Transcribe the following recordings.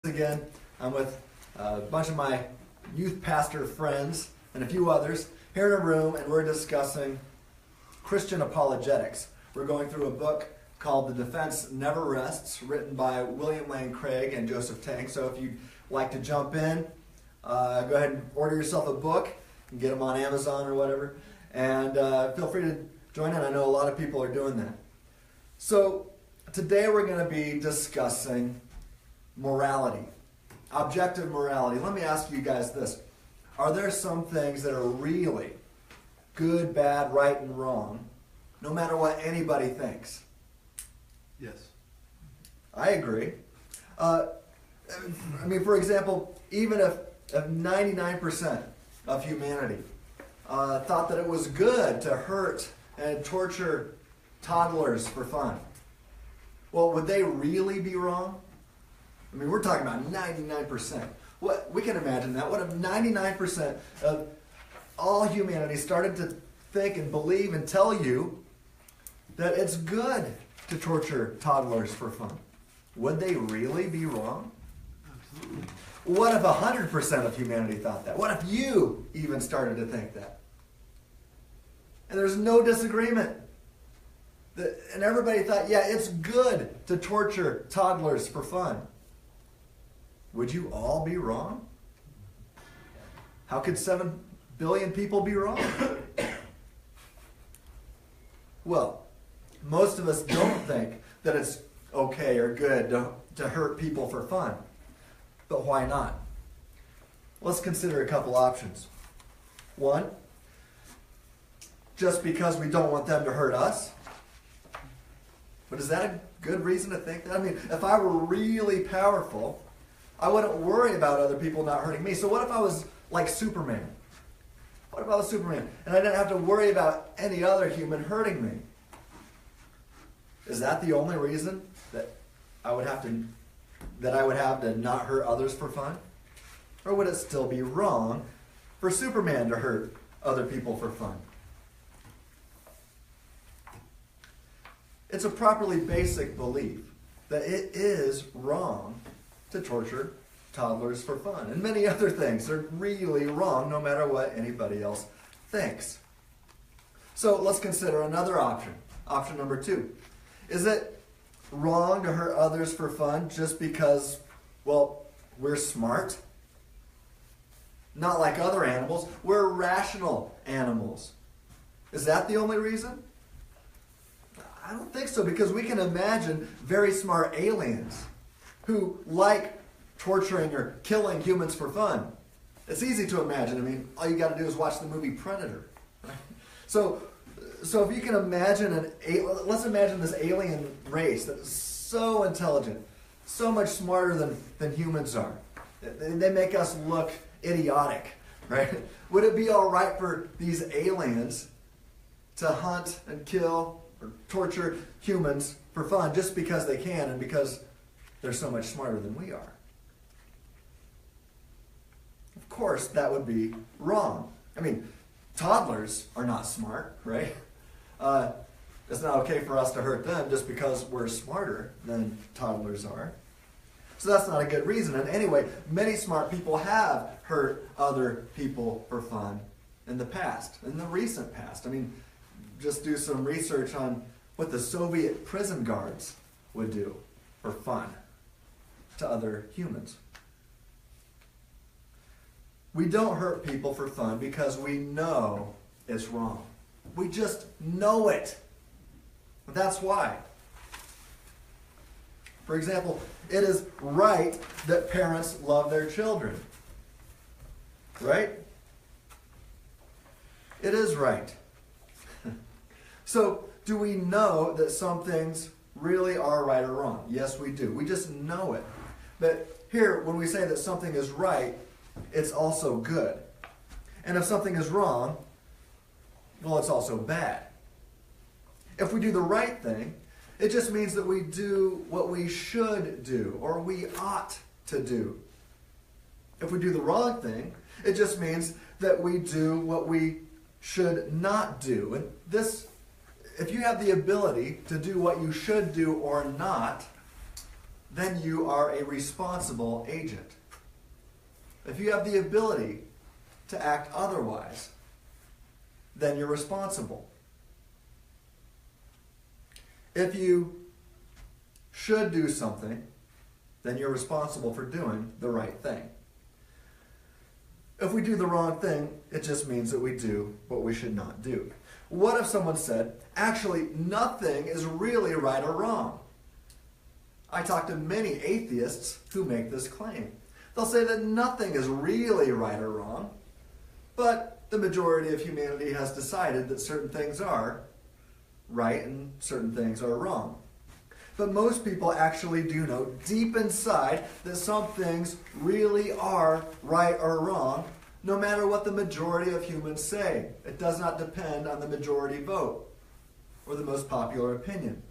Again, I'm with a bunch of my youth pastor friends and a few others here in a room, and we're discussing Christian apologetics. We're going through a book called The Defense Never Rests, written by William Lane Craig and Joseph Tank. So if you'd like to jump in, go ahead and order yourself a book and get them on Amazon or whatever, and feel free to join in. I know a lot of people are doing that. So today we're going to be discussing morality, objective morality. Let me ask you guys this. Are there some things that are really good, bad, right, and wrong, no matter what anybody thinks? Yes. I agree. For example, even if 99% of humanity thought that it was good to hurt and torture toddlers for fun, well, would they really be wrong? We're talking about 99%. We can imagine that. What if 99% of all humanity started to think and believe and tell you that it's good to torture toddlers for fun? Would they really be wrong? Absolutely. What if 100% of humanity thought that? What if you even started to think that? And there's no disagreement. And everybody thought, yeah, it's good to torture toddlers for fun. Would you all be wrong? How could 7 billion people be wrong? Well, most of us don't think that it's okay or good to hurt people for fun. But why not? Let's consider a couple options. One, just because we don't want them to hurt us. But is that a good reason to think that? If I were really powerful, I wouldn't worry about other people not hurting me. So what if I was like Superman? What if I was Superman and I didn't have to worry about any other human hurting me? Is that the only reason that I would have to not hurt others for fun? Or would it still be wrong for Superman to hurt other people for fun? It's a properly basic belief that it is wrong to torture toddlers for fun. And many other things are really wrong no matter what anybody else thinks. So let's consider another option. Option number 2. Is it wrong to hurt others for fun just because, well, we're smart? Not like other animals. We're rational animals. Is that the only reason? I don't think so, because we can imagine very smart aliens who like torturing or killing humans for fun. It's easy to imagine. All you got to do is watch the movie Predator. Right? So if you can imagine let's imagine this alien race that is so intelligent, so much smarter than humans are. They make us look idiotic, right? Would it be all right for these aliens to hunt and kill or torture humans for fun just because they can and because they're so much smarter than we are? Of course, that would be wrong. Toddlers are not smart, right? It's not okay for us to hurt them just because we're smarter than toddlers are. So that's not a good reason. And anyway, many smart people have hurt other people for fun in the past, in the recent past. Just do some research on what the Soviet prison guards would do for fun to other humans. We don't hurt people for fun because we know it's wrong. We just know it. That's why. For example, it is right that parents love their children. Right? It is right. So, do we know that some things really are right or wrong? Yes, we do. We just know it. But here, when we say that something is right, it's also good. And if something is wrong, well, it's also bad. If we do the right thing, it just means that we do what we should do, or we ought to do. If we do the wrong thing, it just means that we do what we should not do. And if you have the ability to do what you should do or not, then you are a responsible agent. If you have the ability to act otherwise, then you're responsible. If you should do something, then you're responsible for doing the right thing. If we do the wrong thing, it just means that we do what we should not do. What if someone said, actually, nothing is really right or wrong? I talk to many atheists who make this claim. They'll say that nothing is really right or wrong, but the majority of humanity has decided that certain things are right and certain things are wrong. But most people actually do know deep inside that some things really are right or wrong, no matter what the majority of humans say. It does not depend on the majority vote or the most popular opinion.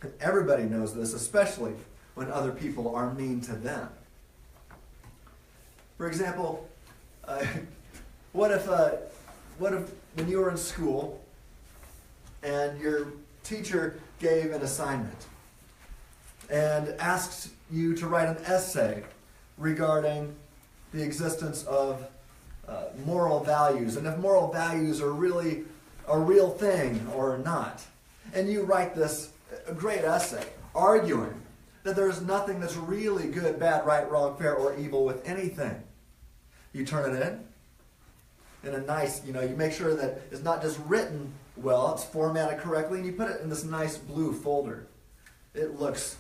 And everybody knows this, especially when other people are mean to them. For example, what if when you were in school and your teacher gave an assignment and asked you to write an essay regarding the existence of moral values, and if moral values are really a real thing or not. And you write this great essay arguing that there's nothing that's really good, bad, right, wrong, fair, or evil with anything. You turn it in a nice, you make sure that it's not just written well, it's formatted correctly, and you put it in this nice blue folder. It looks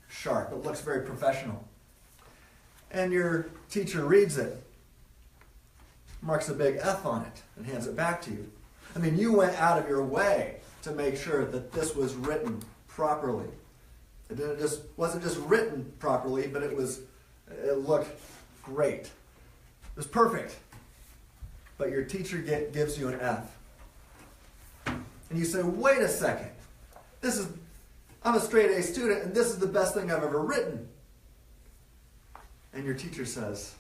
sharp. It looks very professional. And your teacher reads it, marks a big F on it, and hands it back to you. I mean, you went out of your way to make sure that this was written properly. It wasn't just written properly, but it looked great. It was perfect. But your teacher gives you an F. And you say, wait a second. I'm a straight A student, and this is the best thing I've ever written. And your teacher says,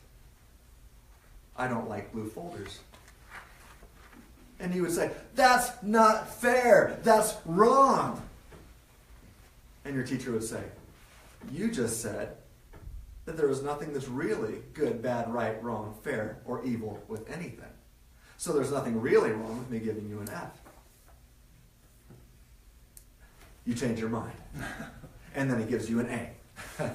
I don't like blue folders. And you would say, that's not fair. That's wrong. And your teacher would say, you just said that there was nothing that's really good, bad, right, wrong, fair, or evil with anything. So there's nothing really wrong with me giving you an F. You change your mind. And then he gives you an A.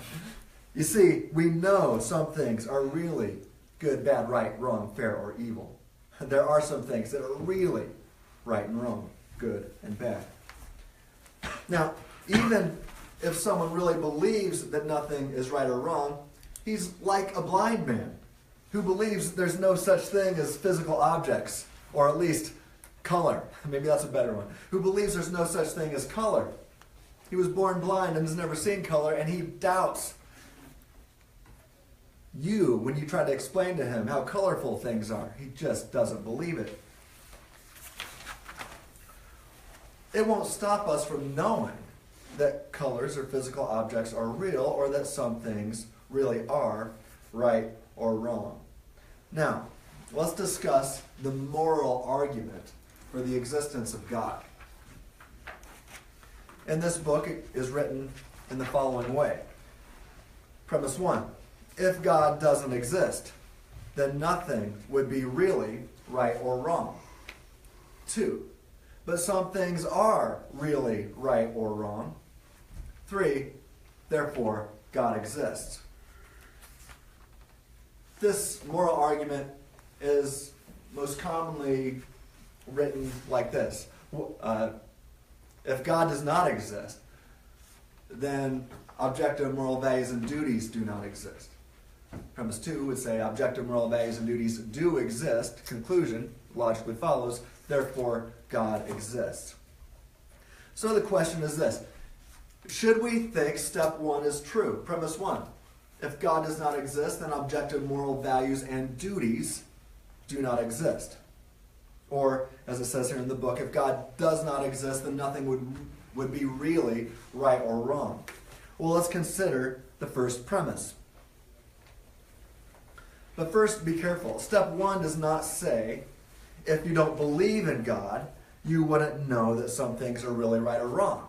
You see, we know some things are really good, bad, right, wrong, fair, or evil. There are some things that are really right and wrong, good and bad. Now, even if someone really believes that nothing is right or wrong, he's like a blind man who believes there's no such thing as physical objects, or at least color. Maybe that's a better one. Who believes there's no such thing as color. He was born blind and has never seen color, and he doubts you when you try to explain to him how colorful things are. He just doesn't believe it. It won't stop us from knowing that colors or physical objects are real, or that some things really are right or wrong. Now, let's discuss the moral argument for the existence of God. And this book is written in the following way. Premise 1. If God doesn't exist, then nothing would be really right or wrong. 2. But some things are really right or wrong. 3. Therefore, God exists. This moral argument is most commonly written like this. If God does not exist, then objective moral values and duties do not exist. Premise 2 would say objective moral values and duties do exist. Conclusion logically follows, therefore God exists. So the question is this. Should we think step 1 is true? Premise 1. If God does not exist, then objective moral values and duties do not exist. Or, as it says here in the book, if God does not exist, then nothing would be really right or wrong. Well, let's consider the first premise. But first, be careful. Step 1 does not say, if you don't believe in God, you wouldn't know that some things are really right or wrong.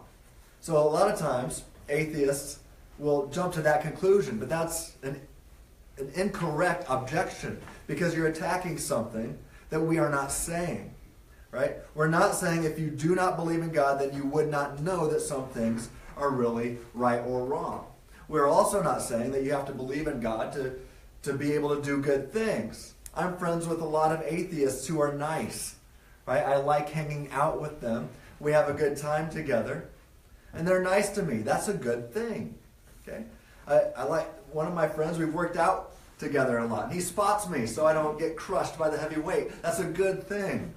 So a lot of times, atheists will jump to that conclusion, but that's an incorrect objection because you're attacking something that we are not saying, right? We're not saying if you do not believe in God, then you would not know that some things are really right or wrong. We're also not saying that you have to believe in God to be able to do good things. I'm friends with a lot of atheists who are nice, right? I like hanging out with them. We have a good time together, and they're nice to me. That's a good thing, okay? I like one of my friends, we've worked out together a lot. And he spots me so I don't get crushed by the heavy weight. That's a good thing.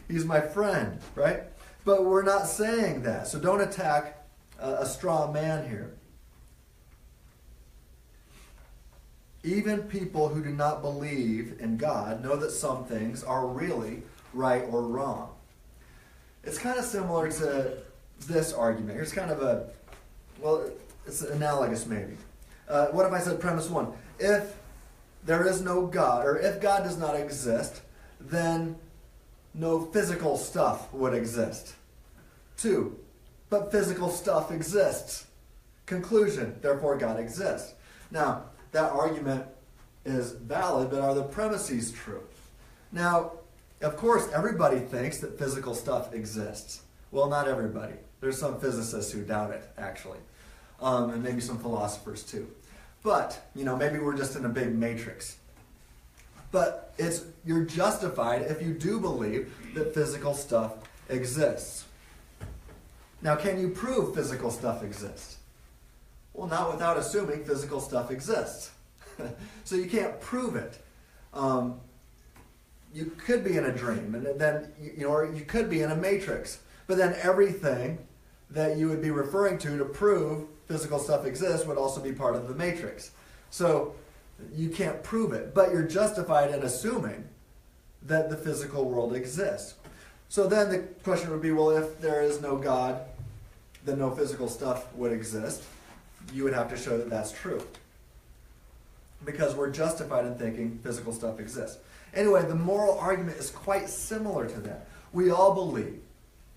He's my friend, right? But we're not saying that. So don't attack a straw man here. Even people who do not believe in God know that some things are really right or wrong. It's kind of similar to this argument. Here's kind of it's analogous maybe. What if I said premise 1? If there is no God, or if God does not exist, then no physical stuff would exist. 2, but physical stuff exists. Conclusion, therefore God exists. Now, that argument is valid, but are the premises true? Now, of course, everybody thinks that physical stuff exists. Well, not everybody. There's some physicists who doubt it, actually. And maybe some philosophers too. But, maybe we're just in a big matrix. But you're justified if you do believe that physical stuff exists. Now, can you prove physical stuff exists? Well, not without assuming physical stuff exists. So you can't prove it. You could be in a dream, and then or you could be in a matrix. But then everything that you would be referring to prove physical stuff exists would also be part of the matrix. So you can't prove it, but you're justified in assuming that the physical world exists. So then the question would be, well, if there is no God, then no physical stuff would exist. You would have to show that that's true, because we're justified in thinking physical stuff exists. Anyway, the moral argument is quite similar to that. We all believe,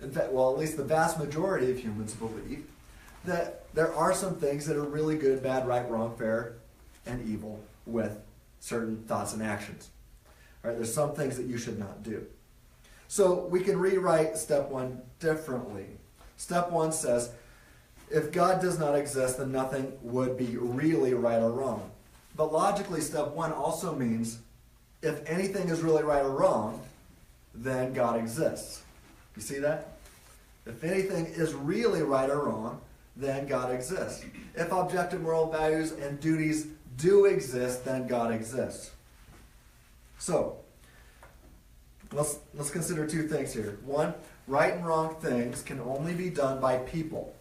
in fact, well, at least the vast majority of humans believe, that there are some things that are really good, bad, right, wrong, fair, and evil with certain thoughts and actions. All right, there's some things that you should not do. So we can rewrite step 1 differently. Step 1 says, if God does not exist, then nothing would be really right or wrong. But logically, step 1 also means if anything is really right or wrong, then God exists. You see that? If anything is really right or wrong, then God exists. If objective moral values and duties do exist, then God exists. So, let's consider 2 things here. 1, right and wrong things can only be done by people.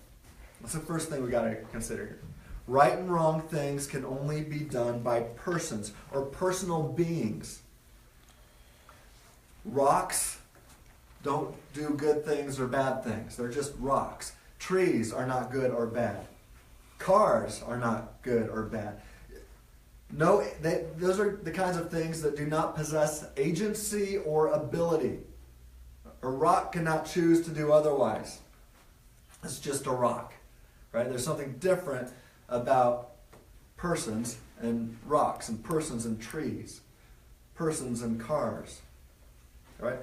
That's the first thing we got to consider here. Right and wrong things can only be done by persons or personal beings. Rocks don't do good things or bad things. They're just rocks. Trees are not good or bad. Cars are not good or bad. No, those are the kinds of things that do not possess agency or ability. A rock cannot choose to do otherwise. It's just a rock, right? There's something different about persons and rocks, and persons and trees, persons and cars, right?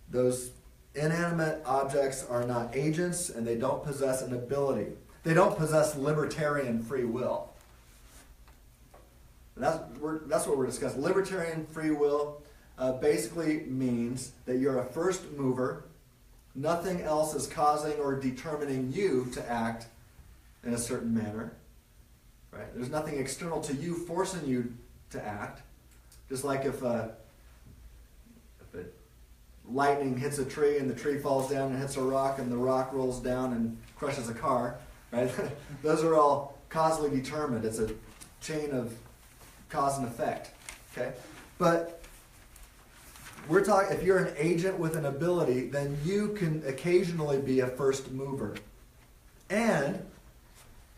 Those inanimate objects are not agents, and they don't possess an ability. They don't possess libertarian free will. And that's what we're discussing. Libertarian free will basically means that you're a first mover. Nothing else is causing or determining you to act in a certain manner. Right? There's nothing external to you forcing you to act. Just like if lightning hits a tree and the tree falls down and hits a rock and the rock rolls down and crushes a car, right? Those are all causally determined. It's a chain of cause and effect. Okay? But we're talking, if you're an agent with an ability, then you can occasionally be a first mover. And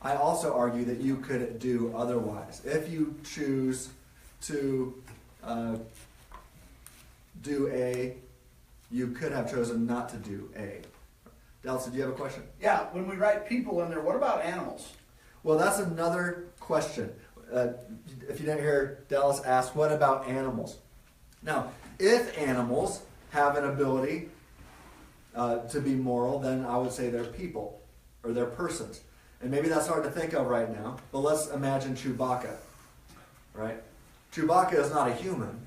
I also argue that you could do otherwise. If you choose to do A, you could have chosen not to do A. Dallas, did you have a question? Yeah, when we write people in there, what about animals? Well, that's another question. If you didn't hear Dallas ask, what about animals? Now, if animals have an ability to be moral, then I would say they're people, or they're persons. And maybe that's hard to think of right now, but let's imagine Chewbacca, right? Chewbacca is not a human,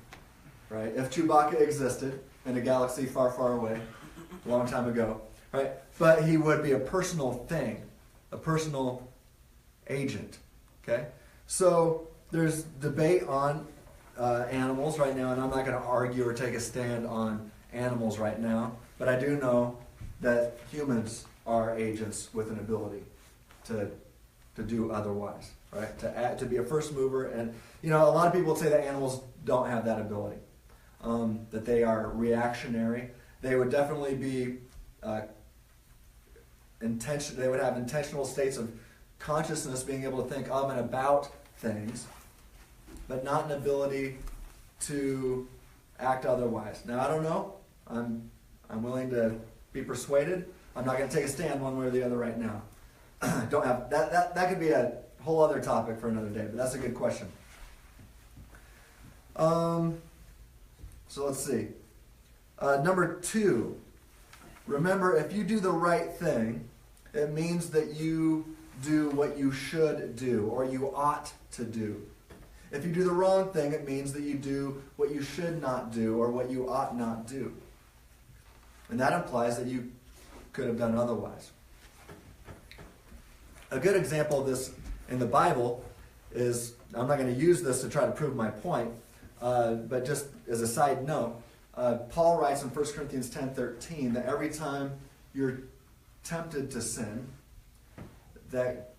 right? If Chewbacca existed in a galaxy far, far away, a long time ago, right? But he would be a personal thing, a personal agent, okay? So there's debate on animals right now, and I'm not going to argue or take a stand on animals right now, but I do know that humans are agents with an ability to do otherwise, right? To be a first mover, and a lot of people would say that animals don't have that ability, that they are reactionary. They would definitely be they would have intentional states of consciousness, being able to think of and about things, but not an ability to act otherwise. Now, I don't know. I'm willing to be persuaded. I'm not going to take a stand one way or the other right now. Don't have that could be a whole other topic for another day, but that's a good question. So let's see. Number 2. Remember, if you do the right thing, it means that you do what you should do or you ought to do. If you do the wrong thing, it means that you do what you should not do or what you ought not do. And that implies that you could have done otherwise. A good example of this in the Bible is, I'm not going to use this to try to prove my point, but just as a side note, Paul writes in 1 Corinthians 10:13 that every time you're tempted to sin, that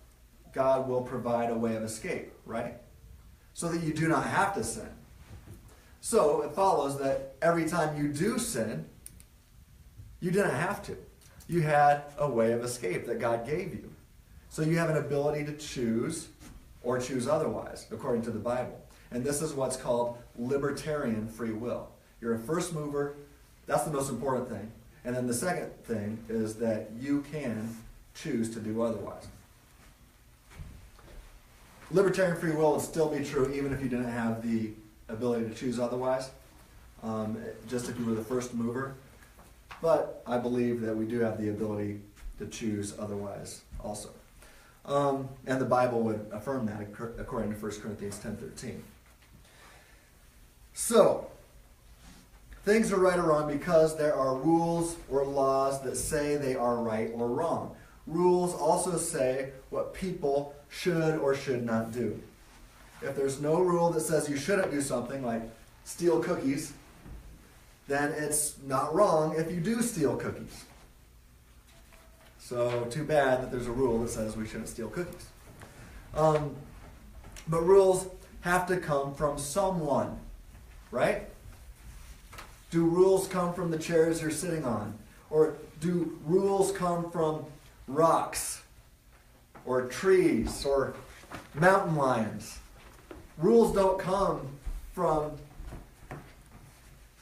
God will provide a way of escape, right? So that you do not have to sin. So it follows that every time you do sin, you didn't have to. You had a way of escape that God gave you. So you have an ability to choose or choose otherwise, according to the Bible. And this is what's called libertarian free will. You're a first mover. That's the most important thing. And then the second thing is that you can choose to do otherwise. Libertarian free will would still be true even if you didn't have the ability to choose otherwise, just if you were the first mover. But I believe that we do have the ability to choose otherwise also. And the Bible would affirm that according to 1 Corinthians 10:13. So, things are right or wrong because there are rules or laws that say they are right or wrong. Rules also say what people should or should not do. If there's no rule that says you shouldn't do something like steal cookies, then it's not wrong if you do steal cookies. So too bad that there's a rule that says we shouldn't steal cookies. But rules have to come from someone, right? Do rules come from the chairs you're sitting on? Or do rules come from rocks or trees or mountain lions? Rules don't come from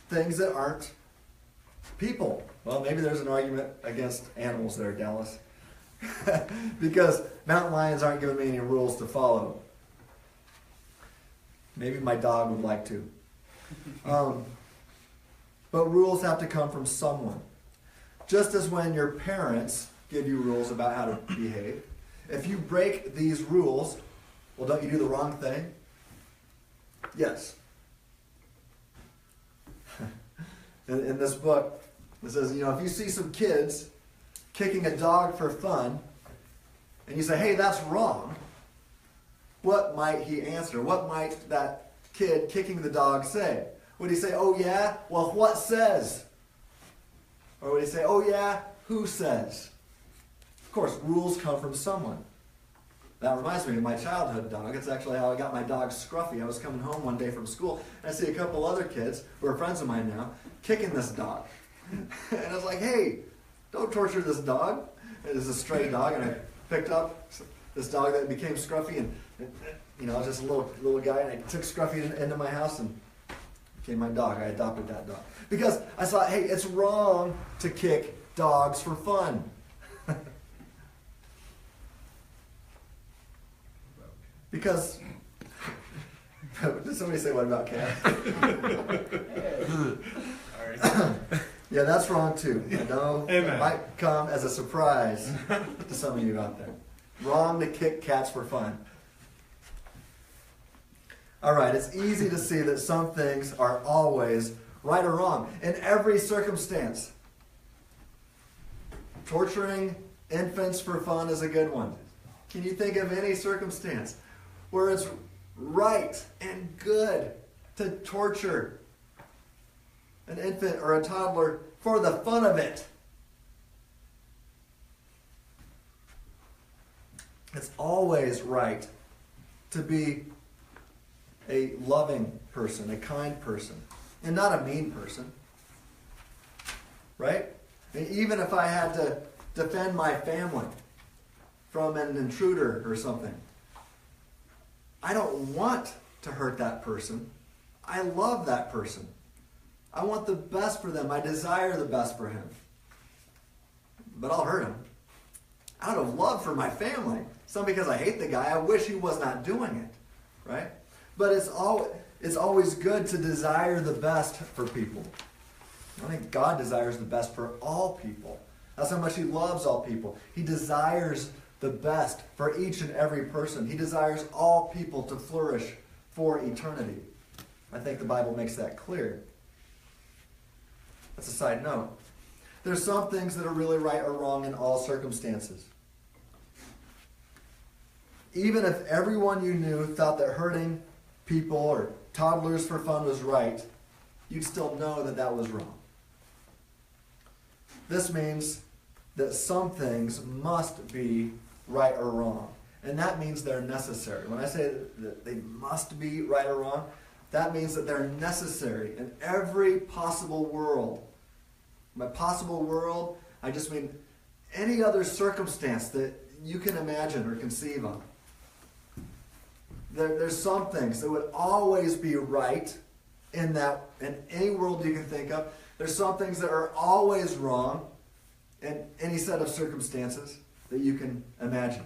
things that aren't people. Well, maybe there's an argument against animals there, Dallas. Because mountain lions aren't giving me any rules to follow. Maybe my dog would like to. But rules have to come from someone. Just as when your parents give you rules about how to behave, if you break these rules, well, don't you do the wrong thing? Yes. In this book, it says, if you see some kids kicking a dog for fun, and you say, hey, that's wrong, what might he answer? What might that kid kicking the dog say? Would he say, oh yeah? Well, what says? Or would he say, oh yeah? Who says? Of course, rules come from someone. That reminds me of my childhood dog. It's actually how I got my dog Scruffy. I was coming home one day from school, and I see a couple other kids, who are friends of mine now, kicking this dog. And I was like, hey, don't torture this dog. It was a stray dog, and I picked up this dog that became Scruffy, and I was just a little guy, and I took Scruffy into my house, and became my dog. I adopted that dog. Because I thought, hey, it's wrong to kick dogs for fun. Because, did somebody say what about cats? Yeah, that's wrong too. I know it might come as a surprise to some of you out there. Wrong to kick cats for fun. All right, it's easy to see that some things are always right or wrong in every circumstance. Torturing infants for fun is a good one. Can you think of any circumstance where it's right and good to torture an infant or a toddler for the fun of it? It's always right to be a loving person, a kind person, and not a mean person. Right? And even if I had to defend my family from an intruder or something, I don't want to hurt that person. I love that person. I want the best for them. I desire the best for him. But I'll hurt him. Out of love for my family. It's not because I hate the guy. I wish he was not doing it. Right? But it's always good to desire the best for people. I think God desires the best for all people. That's how much He loves all people. He desires the best for each and every person. He desires all people to flourish for eternity. I think the Bible makes that clear. That's a side note. There's some things that are really right or wrong in all circumstances. Even if everyone you knew thought that hurting people or toddlers for fun was right, you'd still know that that was wrong. This means that some things must be right or wrong. And that means they're necessary. When I say that they must be right or wrong, that means that they're necessary in every possible world. By possible world, I just mean any other circumstance that you can imagine or conceive of. There's some things that would always be right in any world you can think of. There's some things that are always wrong in any set of circumstances that you can imagine.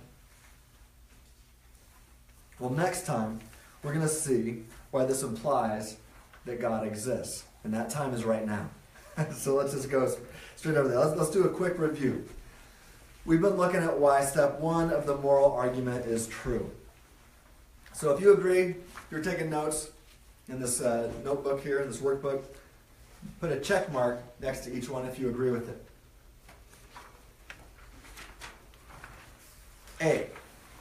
Well, next time, we're going to see why this implies that God exists. And that time is right now. So let's just go straight over there. Let's do a quick review. We've been looking at why step 1 of the moral argument is true. So if you agree, if you're taking notes in this notebook here, this workbook, put a check mark next to each one if you agree with it. A,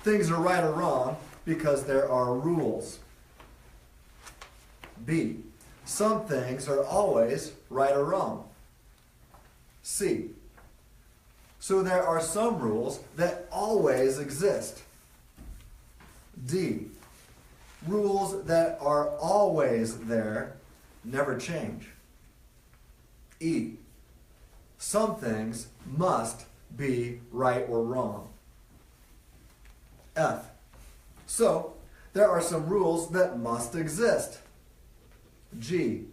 things are right or wrong because there are rules. B, some things are always right or wrong. C, so there are some rules that always exist. D, rules that are always there, never change. E, some things must be right or wrong. F, so there are some rules that must exist. G,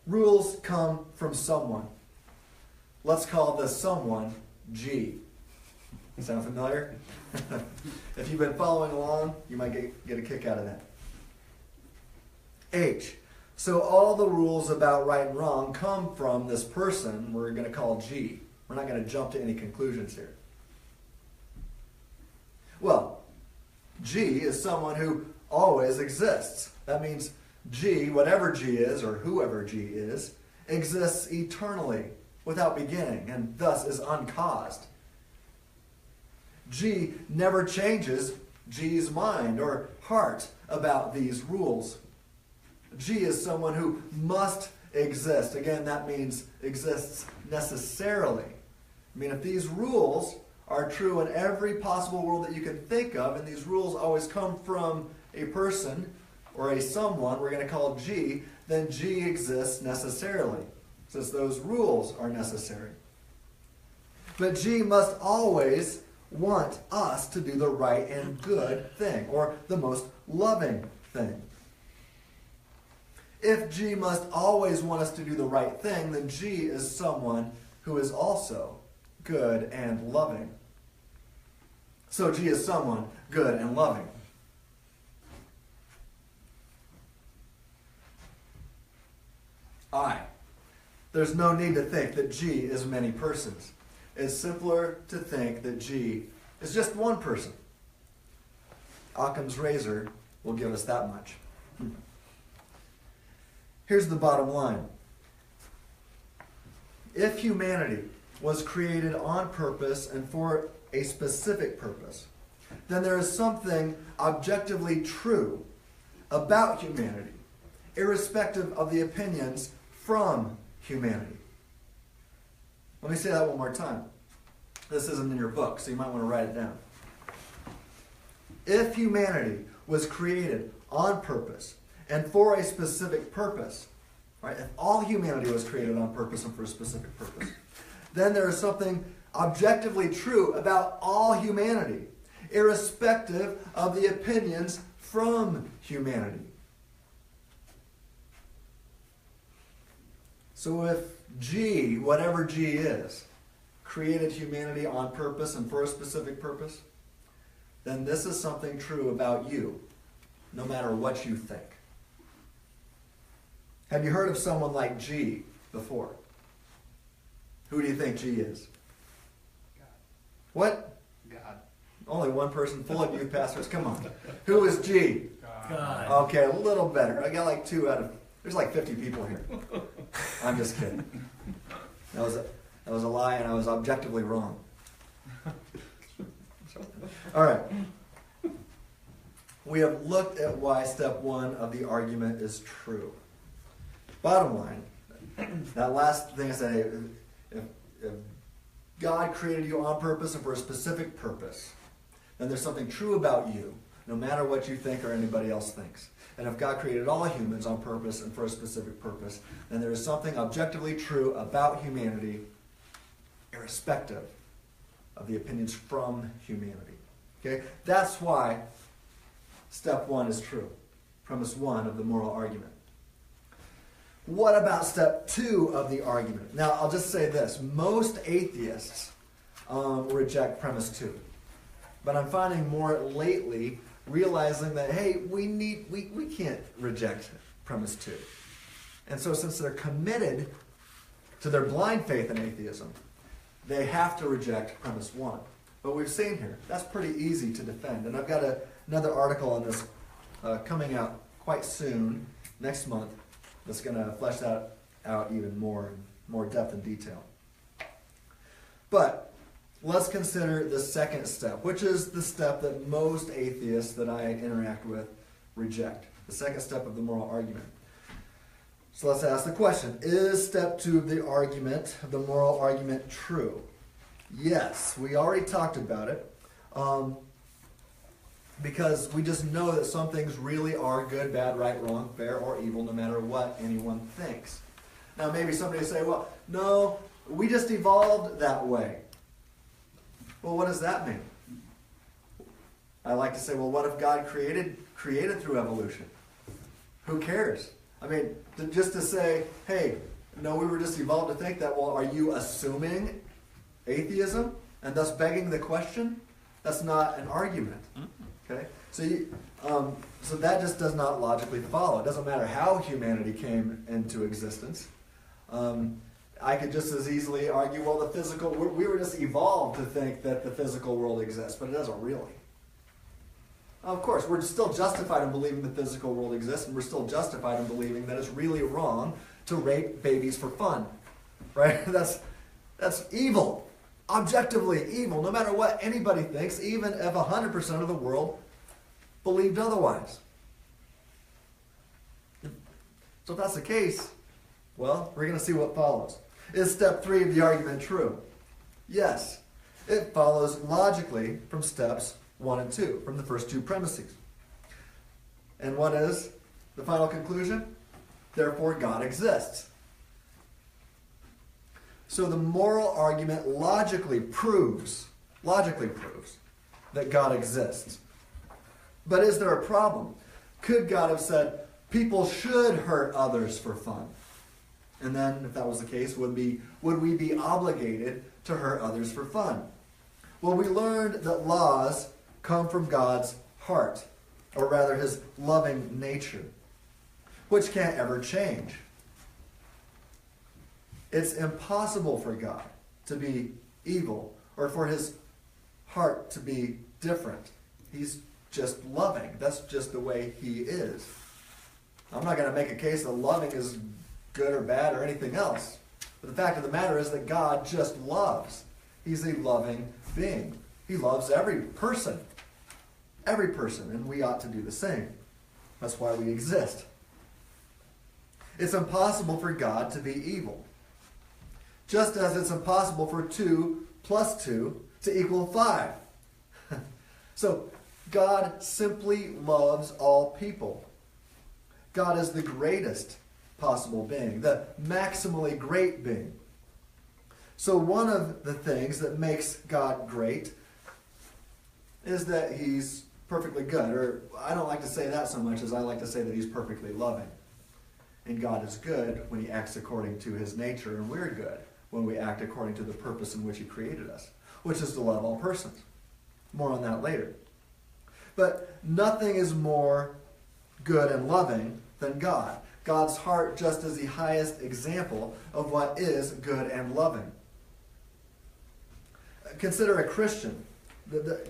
rules come from someone. Let's call this someone G. Sound familiar? If you've been following along, you might get a kick out of that. H, so all the rules about right and wrong come from this person we're going to call G. We're not going to jump to any conclusions here. Well, G is someone who always exists. That means G, whatever G is, or whoever G is, exists eternally, without beginning, and thus is uncaused. G never changes G's mind or heart about these rules. G is someone who must exist. Again, that means exists necessarily. I mean, if these rules are true in every possible world that you can think of, and these rules always come from a person or a someone we're going to call G, then G exists necessarily, since those rules are necessary. But G must always want us to do the right and good thing, or the most loving thing. If G must always want us to do the right thing, then G is someone who is also good and loving. So G is someone good and loving. I. There's no need to think that G is many persons. It's simpler to think that G is just one person. Occam's razor will give us that much. Here's the bottom line. If humanity was created on purpose and for a specific purpose, then there is something objectively true about humanity, irrespective of the opinions from humanity. Let me say that one more time. This isn't in your book, so you might want to write it down. If humanity was created on purpose and for a specific purpose, right? If all humanity was created on purpose and for a specific purpose, then there is something objectively true about all humanity, irrespective of the opinions from humanity. So if G, whatever G is, created humanity on purpose and for a specific purpose, then this is something true about you, no matter what you think. Have you heard of someone like G before? Who do you think G is? God. What? God. Only one person full of youth pastors. Come on. Who is G? God. Okay, a little better. I got like 2 out of... There's like 50 people here. I'm just kidding. That was a lie, and I was objectively wrong. All right. We have looked at why step 1 of the argument is true. Bottom line, that last thing I said, if God created you on purpose and for a specific purpose, then there's something true about you, no matter what you think or anybody else thinks. And if God created all humans on purpose and for a specific purpose, then there is something objectively true about humanity, irrespective of the opinions from humanity. Okay? That's why step 1 is true. Premise 1 of the moral argument. What about step 2 of the argument? Now, I'll just say this. Most atheists reject premise 2. But I'm finding more lately realizing that, hey, we can't reject premise 2. And so since they're committed to their blind faith in atheism, they have to reject premise 1. But we've seen here, that's pretty easy to defend. And I've got another article on this coming out quite soon, next month, that's going to flesh that out even more depth and detail. But let's consider the second step, which is the step that most atheists that I interact with reject. The second step of the moral argument. So let's ask the question, is step 2 of the argument, of the moral argument, true? Yes, we already talked about it. Because we just know that some things really are good, bad, right, wrong, fair, or evil, no matter what anyone thinks. Now maybe somebody will say, well, no, we just evolved that way. Well, what does that mean? I like to say, well, what if God created through evolution? Who cares? I mean, just to say, hey, no, we were just evolved to think that, well, are you assuming atheism and thus begging the question? That's not an argument. Okay? So that just does not logically follow. It doesn't matter how humanity came into existence. I could just as easily argue, well, we were just evolved to think that the physical world exists, but it doesn't really. Of course, we're still justified in believing the physical world exists, and we're still justified in believing that it's really wrong to rape babies for fun. Right? That's evil. Objectively evil, no matter what anybody thinks, even if 100% of the world believed otherwise. So if that's the case, well, we're going to see what follows. Is step 3 of the argument true? Yes. It follows logically from steps 1 and 2, from the first 2 premises. And what is the final conclusion? Therefore, God exists. So the moral argument logically proves that God exists. But is there a problem? Could God have said, people should hurt others for fun? And then, if that was the case, would we be obligated to hurt others for fun? Well, we learned that laws come from God's heart, or rather his loving nature, which can't ever change. It's impossible for God to be evil or for his heart to be different. He's just loving. That's just the way he is. I'm not going to make a case that loving is good or bad or anything else. But the fact of the matter is that God just loves. He's a loving being. He loves every person. Every person. And we ought to do the same. That's why we exist. It's impossible for God to be evil. Just as it's impossible for 2 plus 2 to equal 5. So, God simply loves all people. God is the greatest possible being, the maximally great being. So one of the things that makes God great is that he's perfectly good. Or I don't like to say that so much as I like to say that he's perfectly loving. And God is good when he acts according to his nature, and we're good when we act according to the purpose in which he created us, which is to love all persons. More on that later. But nothing is more good and loving than God. God's heart just is the highest example of what is good and loving. Consider a Christian.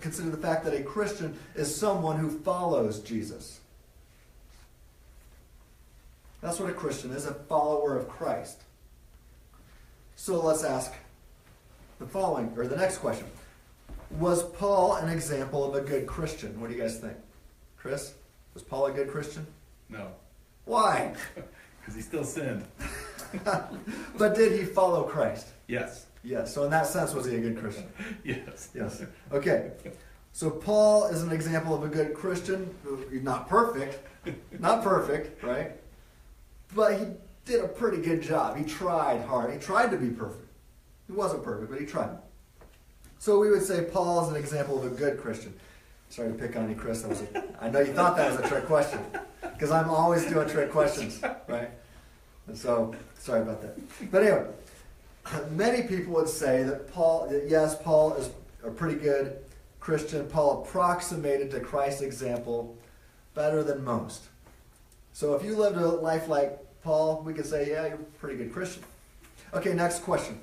Consider the fact that a Christian is someone who follows Jesus. That's what a Christian is, a follower of Christ. So let's ask the next question. Was Paul an example of a good Christian? What do you guys think? Chris, was Paul a good Christian? No. Why? Because he still sinned. But did he follow Christ? Yes. Yes. So in that sense, was he a good Christian? Yes. Yes. Okay. So Paul is an example of a good Christian. He's not perfect. Not perfect, right? But he did a pretty good job. He tried hard. He tried to be perfect. He wasn't perfect, but he tried. So we would say Paul is an example of a good Christian. Sorry to pick on you, Chris. I know you thought that was a trick question. Because I'm always doing trick questions, right? And so, sorry about that. But anyway, many people would say that Paul is a pretty good Christian. Paul approximated to Christ's example better than most. So if you lived a life like Paul, we could say, yeah, you're a pretty good Christian. Okay, next question.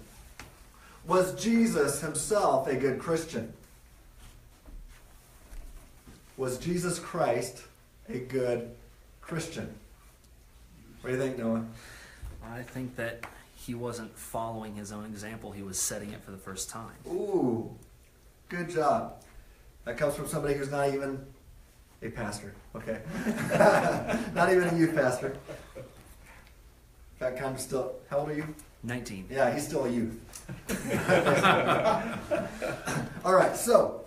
Was Jesus himself a good Christian? Was Jesus Christ a good Christian? What do you think, Noah? I think that he wasn't following his own example. He was setting it for the first time. Ooh, good job. That comes from somebody who's not even a pastor. Okay. Not even a youth pastor. That kind of still, how old are you? 19. Yeah, he's still a youth. All right, so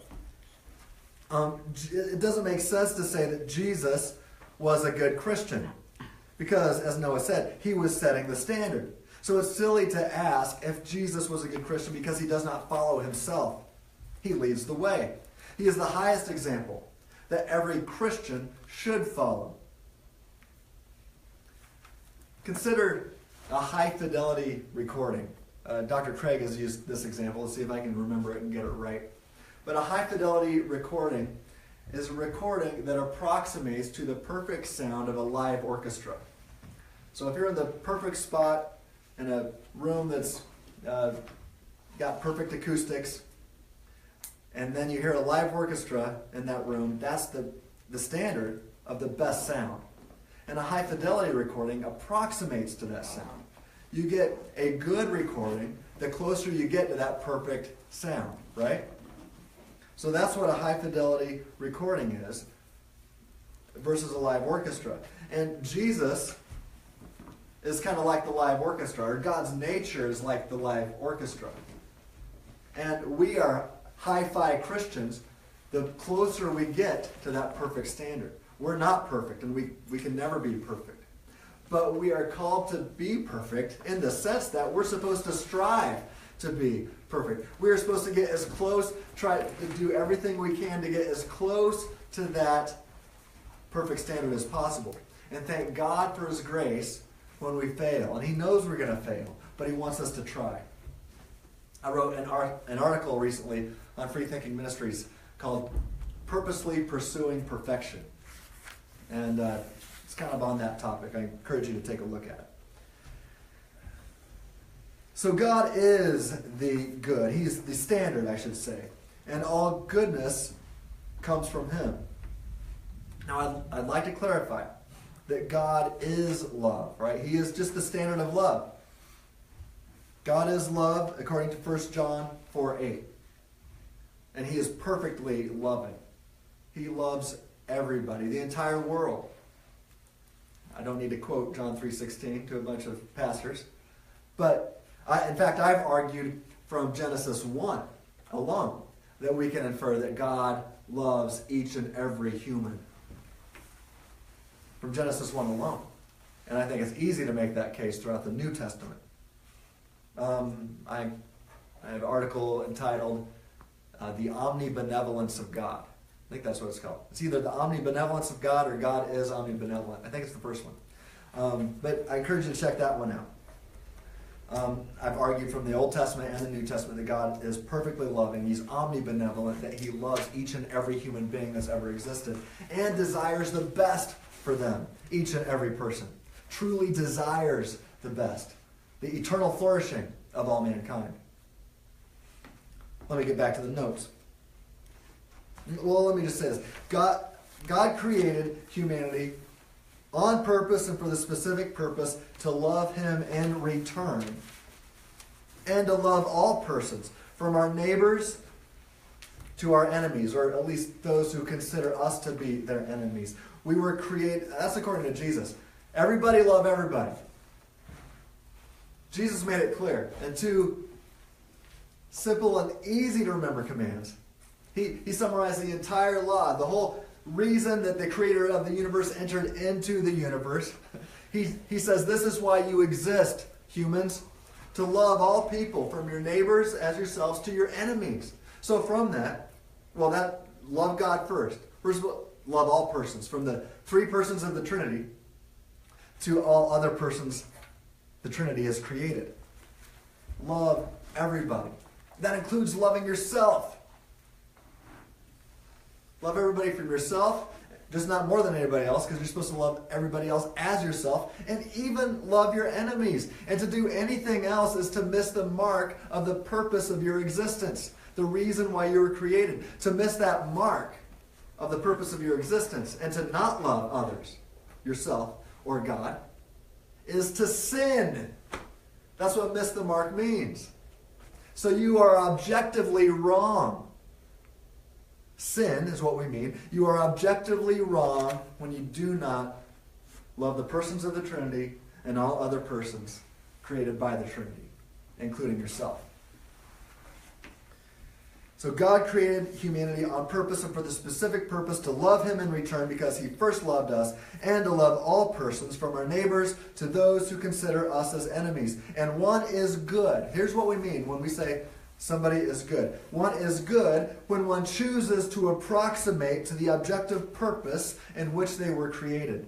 it doesn't make sense to say that Jesus was a good Christian because, as Noah said, he was setting the standard. So it's silly to ask if Jesus was a good Christian because he does not follow himself. He leads the way. He is the highest example that every Christian should follow. Consider a high-fidelity recording. Dr. Craig has used this example. Let's see if I can remember it and get it right. But a high-fidelity recording is a recording that approximates to the perfect sound of a live orchestra. So if you're in the perfect spot in a room that's got perfect acoustics, and then you hear a live orchestra in that room, that's the standard of the best sound. And a high-fidelity recording approximates to that sound. You get a good recording the closer you get to that perfect sound, right? So that's what a high-fidelity recording is versus a live orchestra. And Jesus is kind of like the live orchestra, or God's nature is like the live orchestra. And we are hi-fi Christians the closer we get to that perfect standard. We're not perfect, and we can never be perfect. But we are called to be perfect in the sense that we're supposed to strive to be perfect. We are supposed to get as close, try to do everything we can to get as close to that perfect standard as possible. And thank God for his grace when we fail. And he knows we're going to fail, but he wants us to try. I wrote an article recently on Freethinking Ministries called Purposely Pursuing Perfection. And it's kind of on that topic. I encourage you to take a look at it. So God is the good. He's the standard, I should say. And all goodness comes from him. Now, I'd like to clarify that God is love, right? He is just the standard of love. God is love, according to 1 John 4:8. And he is perfectly loving. He loves everybody, the entire world. I don't need to quote John 3:16 to a bunch of pastors. But, in fact, I've argued from Genesis 1 alone that we can infer that God loves each and every human. From Genesis 1 alone. And I think it's easy to make that case throughout the New Testament. I have an article entitled The Omnibenevolence of God. I think that's what it's called. It's either the omnibenevolence of God or God is omnibenevolent. I think it's the first one. But I encourage you to check that one out. I've argued from the Old Testament and the New Testament that God is perfectly loving. He's omnibenevolent, that he loves each and every human being that's ever existed and desires the best for them, each and every person. Truly desires the best, the eternal flourishing of all mankind. Let me get back to the notes. Well, let me just say this. God created humanity on purpose and for the specific purpose to love him in return. And to love all persons, from our neighbors to our enemies, or at least those who consider us to be their enemies. We were created, that's according to Jesus. Everybody love everybody. Jesus made it clear. And two simple and easy to remember commands. He summarized the entire law, the whole reason that the creator of the universe entered into the universe. He says, this is why you exist, humans, to love all people, from your neighbors as yourselves to your enemies. So from that, love God first. First of all, love all persons, from the three persons of the Trinity to all other persons the Trinity has created. Love everybody. That includes loving yourself. Love everybody from yourself, just not more than anybody else, because you're supposed to love everybody else as yourself, and even love your enemies. And to do anything else is to miss the mark of the purpose of your existence, the reason why you were created. To miss that mark of the purpose of your existence and to not love others, yourself, or God, is to sin. That's what miss the mark means. So you are objectively wrong. Sin is what we mean. You are objectively wrong when you do not love the persons of the Trinity and all other persons created by the Trinity, including yourself. So God created humanity on purpose and for the specific purpose to love him in return because he first loved us, and to love all persons, from our neighbors to those who consider us as enemies. And one is good. Here's what we mean when we say somebody is good. One is good when one chooses to approximate to the objective purpose in which they were created.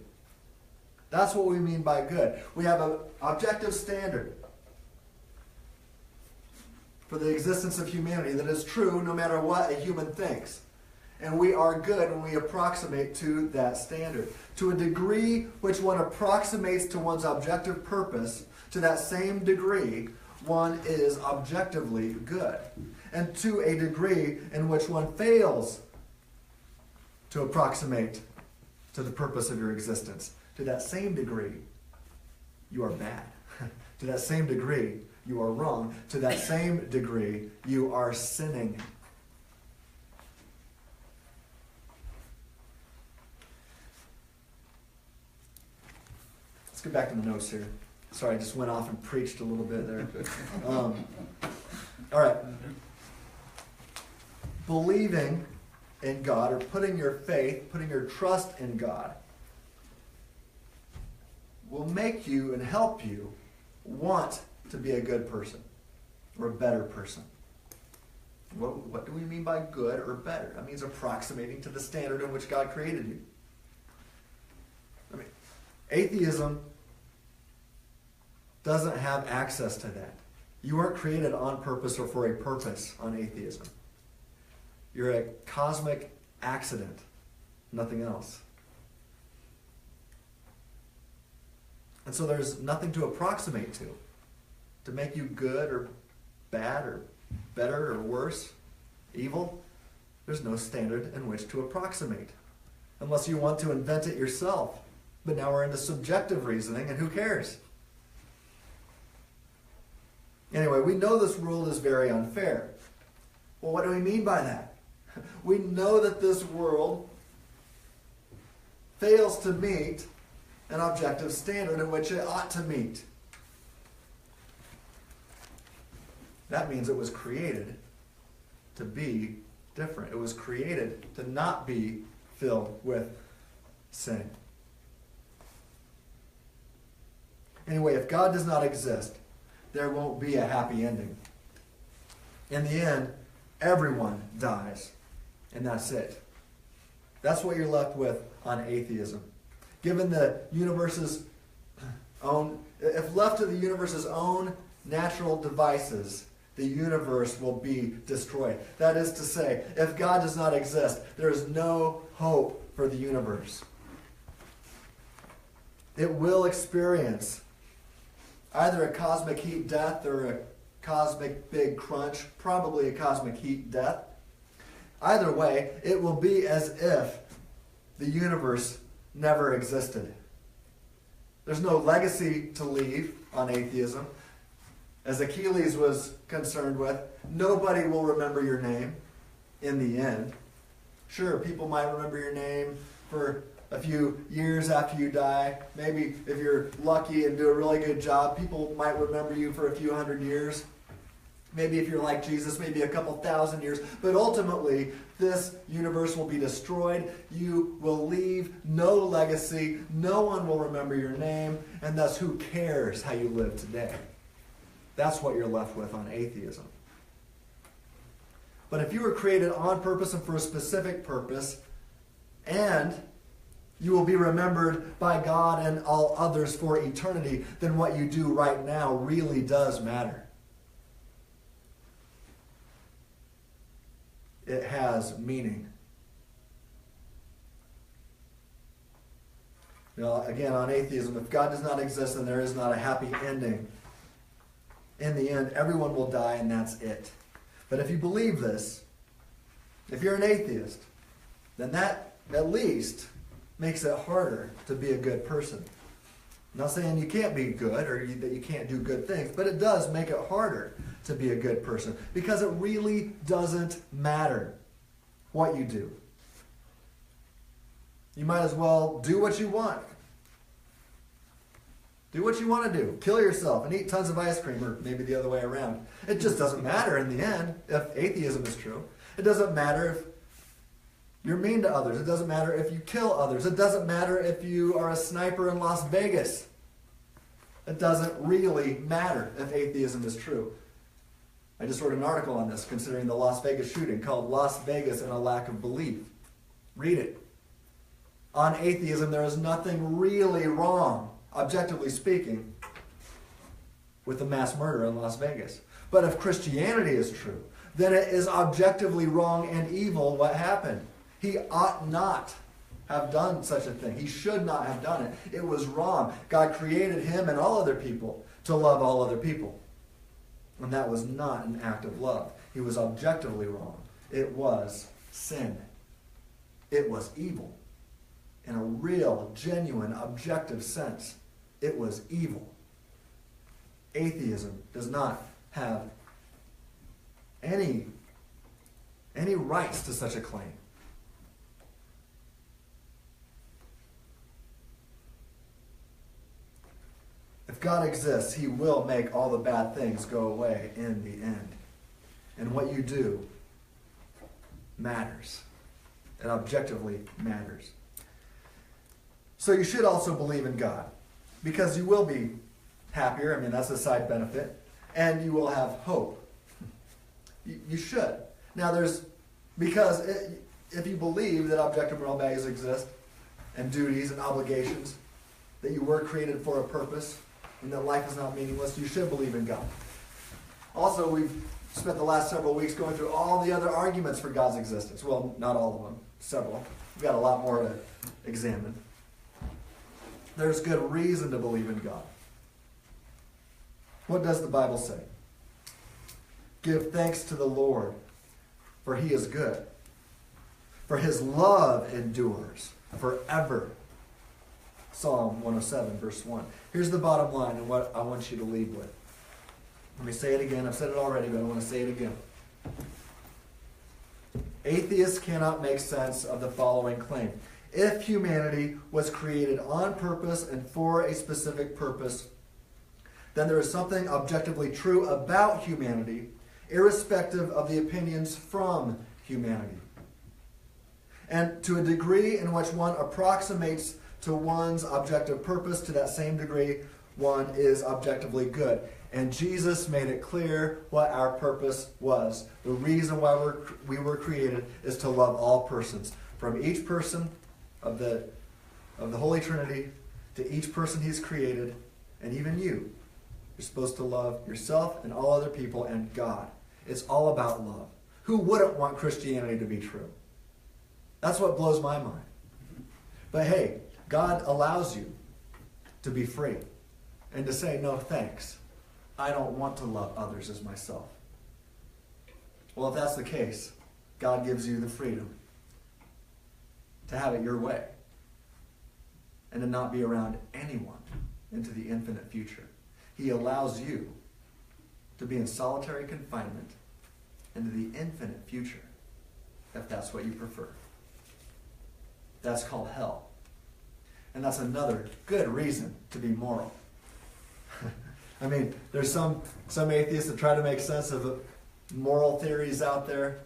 That's what we mean by good. We have an objective standard for the existence of humanity that is true no matter what a human thinks. And we are good when we approximate to that standard. To a degree which one approximates to one's objective purpose, to that same degree, one is objectively good. And to a degree in which one fails to approximate to the purpose of your existence, to that same degree, you are bad. To that same degree, you are wrong. To that same degree, you are sinning. Let's get back to the notes here. Sorry, I just went off and preached a little bit there. All right. Believing in God, or putting your faith, putting your trust in God, will make you and help you want to be a good person or a better person. What do we mean by good or better? That means approximating to the standard in which God created you. I mean, atheism doesn't have access to that. You weren't created on purpose or for a purpose on atheism. You're a cosmic accident, nothing else. And so there's nothing to approximate to. to make you good or bad or better or worse, evil, there's no standard in which to approximate. Unless you want to invent it yourself. But now we're into subjective reasoning, and who cares? Anyway, we know this world is very unfair. Well, what do we mean by that? We know that this world fails to meet an objective standard in which it ought to meet. That means it was created to be different. It was created to not be filled with sin. Anyway, if God does not exist, there won't be a happy ending. In the end, everyone dies, and that's it. That's what you're left with on atheism. Given the universe's own, if left to the universe's own natural devices, the universe will be destroyed. That is to say, if God does not exist, there is no hope for the universe. It will experience either a cosmic heat death or a cosmic big crunch, probably a cosmic heat death. Either way, it will be as if the universe never existed. There's no legacy to leave on atheism. As Achilles was concerned with, nobody will remember your name in the end. Sure, people might remember your name for a few years after you die. Maybe if you're lucky and do a really good job, people might remember you for a few hundred years. Maybe if you're like Jesus, maybe a couple thousand years. But ultimately, this universe will be destroyed. You will leave no legacy. No one will remember your name. And thus, who cares how you live today? That's what you're left with on atheism. But if you were created on purpose and for a specific purpose, and you will be remembered by God and all others for eternity, then what you do right now really does matter. It has meaning. Now, again, on atheism, if God does not exist, then there is not a happy ending. In the end, everyone will die, and that's it. But if you believe this, if you're an atheist, then that at least makes it harder to be a good person. I'm not saying you can't be good or that you can't do good things, but it does make it harder to be a good person because it really doesn't matter what you do. You might as well do what you want. Do what you want to do. Kill yourself and eat tons of ice cream, or maybe the other way around. It just doesn't matter in the end if atheism is true. It doesn't matter if you're mean to others. It doesn't matter if you kill others. It doesn't matter if you are a sniper in Las Vegas. It doesn't really matter if atheism is true. I just wrote an article on this considering the Las Vegas shooting called Las Vegas and a Lack of Belief. Read it. On atheism, there is nothing really wrong, objectively speaking, with the mass murder in Las Vegas. But if Christianity is true, then it is objectively wrong and evil what happened. He ought not have done such a thing. He should not have done it. It was wrong. God created him and all other people to love all other people. And that was not an act of love. He was objectively wrong. It was sin. It was evil. In a real, genuine, objective sense, it was evil. Atheism does not have any rights to such a claim. If God exists, he will make all the bad things go away in the end. And what you do matters. It objectively matters. So you should also believe in God, because you will be happier. I mean, that's a side benefit. And you will have hope. You should. Now because if you believe that objective moral values exist, and duties and obligations, that you were created for a purpose, and that life is not meaningless, you should believe in God. Also, we've spent the last several weeks going through all the other arguments for God's existence. Well, not all of them, several. We've got a lot more to examine. There's good reason to believe in God. What does the Bible say? Give thanks to the Lord, for he is good. For his love endures forever. Psalm 107, verse 1. Here's the bottom line and what I want you to leave with. Let me say it again. I've said it already, but I want to say it again. Atheists cannot make sense of the following claim. If humanity was created on purpose and for a specific purpose, then there is something objectively true about humanity, irrespective of the opinions from humanity. And to a degree in which one approximates to one's objective purpose, to that same degree, one is objectively good. And Jesus made it clear what our purpose was. The reason why we were created is to love all persons. From each person of the Holy Trinity to each person he's created, and even you. You're supposed to love yourself and all other people and God. It's all about love. Who wouldn't want Christianity to be true? That's what blows my mind. But hey, God allows you to be free and to say, no thanks. I don't want to love others as myself. Well, if that's the case, God gives you the freedom to have it your way and to not be around anyone into the infinite future. He allows you to be in solitary confinement into the infinite future, if that's what you prefer. That's called hell. And that's another good reason to be moral. I mean, there's some atheists that try to make sense of moral theories out there.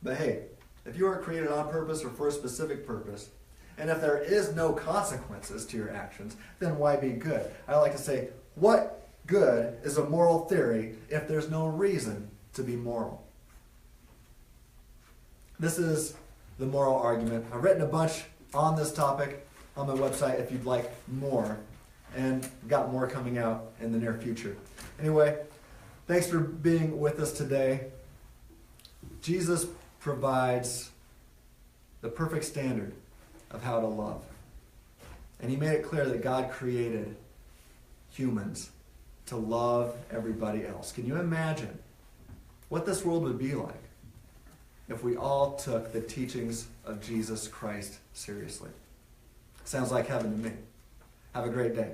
But hey, if you are created on purpose or for a specific purpose, and if there is no consequences to your actions, then why be good? I like to say, what good is a moral theory if there's no reason to be moral? This is the moral argument. I've written a bunch on this topic on my website if you'd like more, and got more coming out in the near future. Anyway, thanks for being with us today. Jesus provides the perfect standard of how to love. And he made it clear that God created humans to love everybody else. Can you imagine what this world would be like if we all took the teachings of Jesus Christ seriously? Sounds like heaven to me. Have a great day.